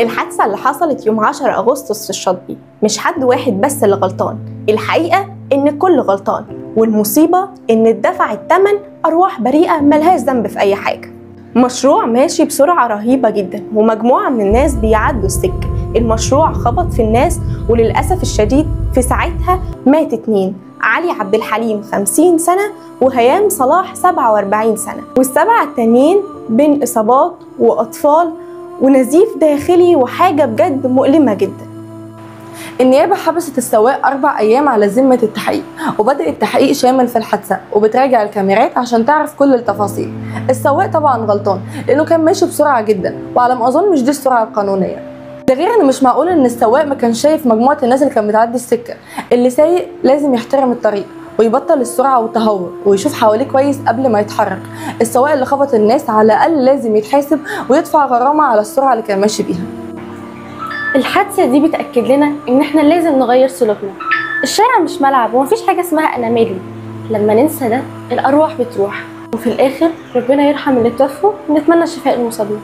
الحادثة اللي حصلت يوم 10 أغسطس في الشاطبي مش حد واحد بس اللي غلطان، الحقيقة إن الكل غلطان، والمصيبة إن اتدفع الثمن أرواح بريئة ملهاش ذنب في أي حاجة. مشروع ماشي بسرعة رهيبة جدا ومجموعة من الناس بيعدوا السكة، المشروع خبط في الناس وللأسف الشديد في ساعتها مات 2، علي عبد الحليم 50 سنة وهيام صلاح 47 سنة، والسبعة التانيين بين إصابات وأطفال ونزيف داخلي وحاجة بجد مؤلمة جدا. النيابة حبست السواق 4 أيام على ذمة التحقيق، وبدأ التحقيق شامل في الحادثة وبتراجع الكاميرات عشان تعرف كل التفاصيل. السواق طبعا غلطان لأنه كان ماشي بسرعة جدا، وعلى ما أظن مش دي السرعة القانونية. ده غير إن مش معقول إن السواق ما كانش شايف مجموعة الناس اللي كانت بتعدي السكة. اللي سايق لازم يحترم الطريق ويبطل السرعة والتهور ويشوف حواليه كويس قبل ما يتحرك. السواق اللي خبط الناس على الأقل لازم يتحاسب ويدفع غرامة على السرعة اللي كان ماشي بيها. الحادثة دي بتأكد لنا إن إحنا لازم نغير سلوكنا. الشارع مش ملعب ومفيش حاجة اسمها أنا مالي. لما ننسى ده الأرواح بتروح، وفي الآخر ربنا يرحم اللي توفوا ونتمنى شفاء المصابين.